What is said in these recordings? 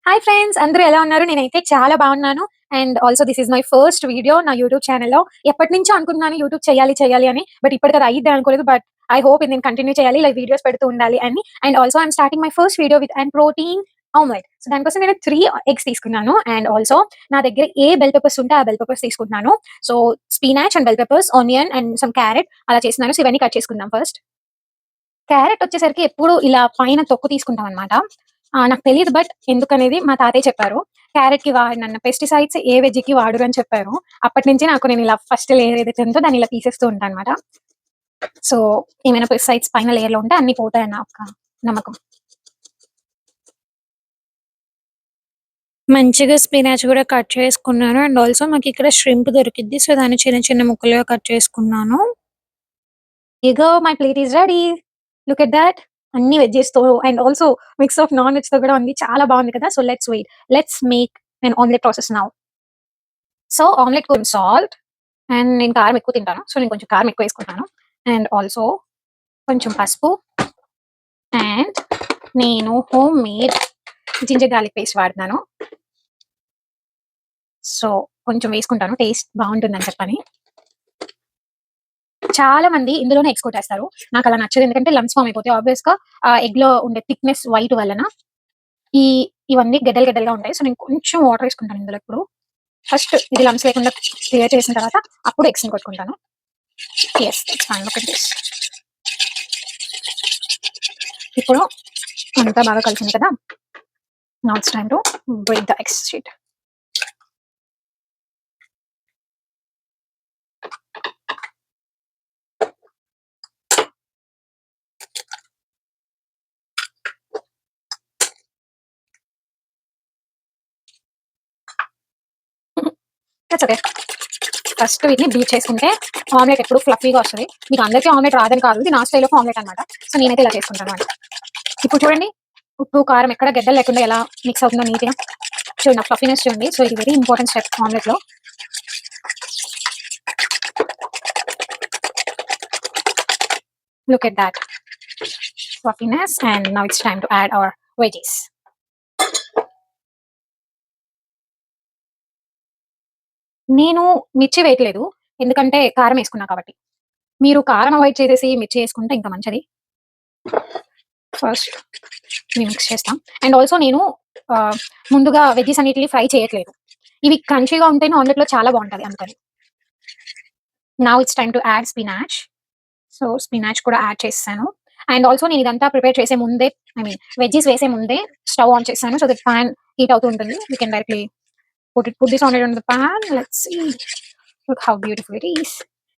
Hi friends, అందరూ ఎలా ఉన్నారు? నేనైతే చాలా బాగున్నాను. And also this is my first video నా యూట్యూబ్ ఛానెల్‌లో. ఎప్పటినుంచో అనుకుంటున్నాను యూట్యూబ్ చేయాలి అని. బట్ ఇప్పటికి అది అయ్యిద్ది అనుకోలేదు. బట్ ఐ హోప్ ఇది నేను కంటిన్యూ చేయాలి. ఇలా వీడియోస్ పెడుతూ ఉండాలి అని. And also I'm starting my first video with protein omelette. So దానికోసం నేను 3 ఎగ్స్ తీసుకున్నాను. అండ్ ఆల్సో నా దగ్గర ఏ బెల్ పెప్పర్స్ ఉంటే ఆ బెల్ పెప్పర్స్ తీసుకుంటున్నాను. So spinach and bell peppers, onion and some carrot అలా చేస్తున్నాను. సో ఇవన్నీ కట్ చేసుకుందాం ఫస్ట్. క్యారెట్ వచ్చేసరికి ఎప్పుడు ఇలా పైన తొక్కు తీసుకుంటామనమాట. నాకు తెలీదు బట్ ఎందుకనేది మా తాతయ్య చెప్పారు. క్యారెట్‌కి వాడినన్న పెస్టిసైడ్స్ ఏ వెజ్‌కి వాడరు అని చెప్పారు. అప్పటినుంచి నేను ఇలా ఫస్ట్ లేయర్ ఏదైతే ఉందో దాన్ని ఇలా తీసేస్తూ ఉంటానన్నమాట. సో, ఏమైనా పెస్టిసైడ్స్ పైన లేయర్‌లో ఉంటే అన్నీ పోతాయన్న ఒక నమ్మకం. మంచిగా స్పినాచ్ గూడా కట్ చేసుకున్నాను. అండ్ ఆల్సో మాకిక్కడ ష్రింప్ దొరికిద్ది. సో, దాన్ని చిన్న చిన్న ముక్కలుగా కట్ చేసుకున్నాను. ఇగో my plate is ready. Look at that. అన్ని వెజ్జెస్‌తో and also mix of non వెజ్‌తో కూడా ఉంది. చాలా బాగుంది కదా! So let's wait. Let's make an omelette process now. So omelette కొంచెం సాల్ట్ అండ్ నేను కారం ఎక్కువ తింటాను. సో నేను కొంచెం కారం ఎక్కువ వేసుకుంటాను. అండ్ ఆల్సో కొంచెం పసుపు అండ్ నేను home made ginger garlic paste వాడుతున్నాను. సో కొంచెం వేసుకుంటాను టేస్ట్ బాగుంటుందని చెప్పని. చాలా మంది ఇందులోనే ఎగ్స్ కొట్టేస్తారు. నాకు అలా నచ్చదు. ఎందుకంటే లంప్స్ ఫార్మ్ అయిపోతాయి. ఆబ్వియస్‌గా ఆ ఎగ్‌లో ఉండే థిక్‌నెస్ వైట్ వలన ఈ ఇవన్నీ గడ్డలుగా ఉంటాయి. సో నేను కొంచెం వాటర్ వేసుకుంటాను ఇందులో ఇప్పుడు. ఫస్ట్ ఇది లంప్స్ లేకుండా క్లియర్ చేసిన తర్వాత అప్పుడు ఎగ్స్‌ని కొట్టుకుంటాను. Yes, it's fine. Look at this. ఇప్పుడు అంతా బాగా కలిసింది కదా! Now it's time to break the eggs sheet. That's okay. First వీటిని బీట్ చేసుకుంటే ఆమ్లెట్ ఎప్పుడు ఫ్లఫీగా వస్తది. మీకు అందరికీ ఆమ్లెట్ రాదని కాదు. ఇది నా స్టైల్ ఆఫ్ ఆమ్లెట్ అన్నమాట. సో నేనైతే ఇలా చేసుకుంటాను అండి. ఇప్పుడు చూడండి ఉప్పు, కారం ఎక్కడ గడ్డలు లేకుండా ఎలా మిక్స్ అవుతుందో నీట్‌గా. చూడండి ఆ ఫ్లఫీనెస్ చూడండి. సో ఇది వెరీ ఇంపార్టెంట్ స్టెప్ ఆమ్లెట్‌లో. Look at that fluffiness, and now it's time to add our veggies. నేను మిర్చి వేయట్లేదు. ఎందుకంటే కారం ఏసుకున్నా కాబట్టి. మీరు కారం అవాయిడ్ చేసేసి మిర్చి ఏసుకుంటే ఇంకా మంచిది. ఫస్ట్ మిక్స్ చేస్తాం. అండ్ ఆల్సో నేను ముందుగా వెజ్జీస్ అన్నిటిని ఫ్రై చేయట్లేదు. ఇవి క్రంచీగా ఉంటేనే ఆమ్లెట్‌లో చాలా బావుంటది అందుకని. Now it's time to add spinach. So spinach కూడా యాడ్ చేసేసాను. అండ్ ఆల్సో నేను ఇదంతా ప్రిపేర్ చేసే ముందే వెజ్జీస్ వేసే ముందే స్టవ్ ఆన్ చేశాను. సో దట్ పాన్ హీట్ అవుతూ ఉంటుంది. We can directly put this omelette on the pan. Let's see. Look how beautiful it is.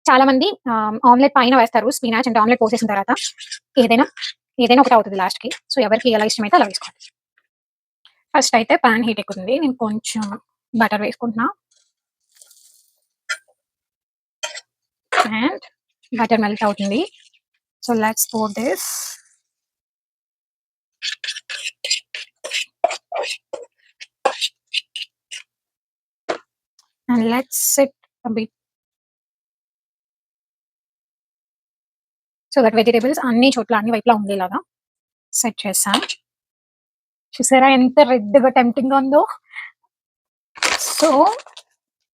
చాలా మంది ఆమ్లెట్ పైన వేస్తారు స్పినాచ్ అంటే ఆమ్లెట్ పోసేసిన తర్వాత. ఏదైనా ఏదైనా ఒకటి అవుతది లాస్ట్‌కి. సో ఎవరికి ఎలా ఇష్టమైతే అలా వేసుకోండి. ఫస్ట్ అయితే పాన్ హీట్ ఎక్కుతుంది. నేను కొంచెం బటర్ వేసుకుంటున్నా. అండ్ బటర్ మెల్ట్ అవుతుంది. So let's pour this. And let's set a bit so that vegetables అన్ని చోట్ల అన్ని వైపులా ఉండేలాగా సెట్ చేసా. చూసారా ఎంత రెడ్‌గా టెంప్టింగ్‌గా ఉందో. సో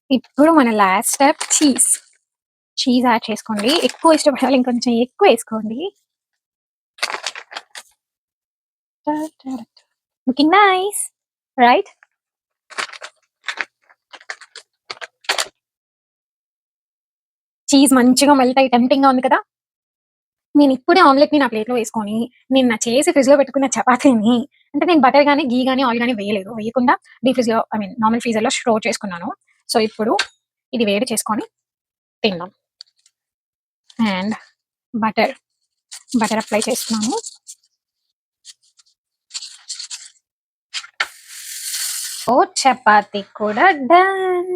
ఇప్పుడు మన last step cheese. Cheese add చేసుకోండి. ఎక్కువ ఇష్టపడే వాళ్ళు ఇంకొంచెం ఎక్కువ ఏసుకోండి. Looking nice right? చీజ్ మంచిగా మెల్ట్ అయ్యి టెంప్టింగ్‌గా ఉంది కదా! నేను ఇప్పుడే ఆమ్లెట్‌ని నా ప్లేట్‌లో వేసుకొని, నిన్న చేసి ఫ్రిడ్జ్‌లో పెట్టుకున్న చపాతీని అంటే నేను బటర్ గాని, ఘీ గాని, ఆయిల్ గాని వేయలేదు. వేయకుండా డీప్ ఫ్రిడ్జ్‌లో నార్మల్ ఫ్రీజర్‌లో స్టోర్ చేసుకున్నాను. సో ఇప్పుడు ఇది వేడి చేసుకొని తిందాం. అండ్ బటర్ అప్లై చేస్తున్నాను. ఓ చపాతీ కూడా డన్.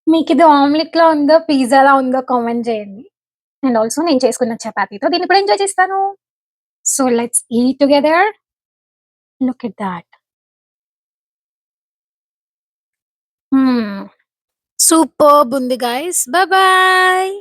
మీకిది ఆమ్లెట్‌లా ఉందో, పిజ్జాలా ఉందో కామెంట్ చేయండి. అండ్ ఆల్సో నేను చేసుకున్న చపాతీతో దీన్ని ఇప్పుడు ఎంజాయ్ చేస్తాను. So let's eat together. Look at that. Superb ఉంది గైస్. Bye bye.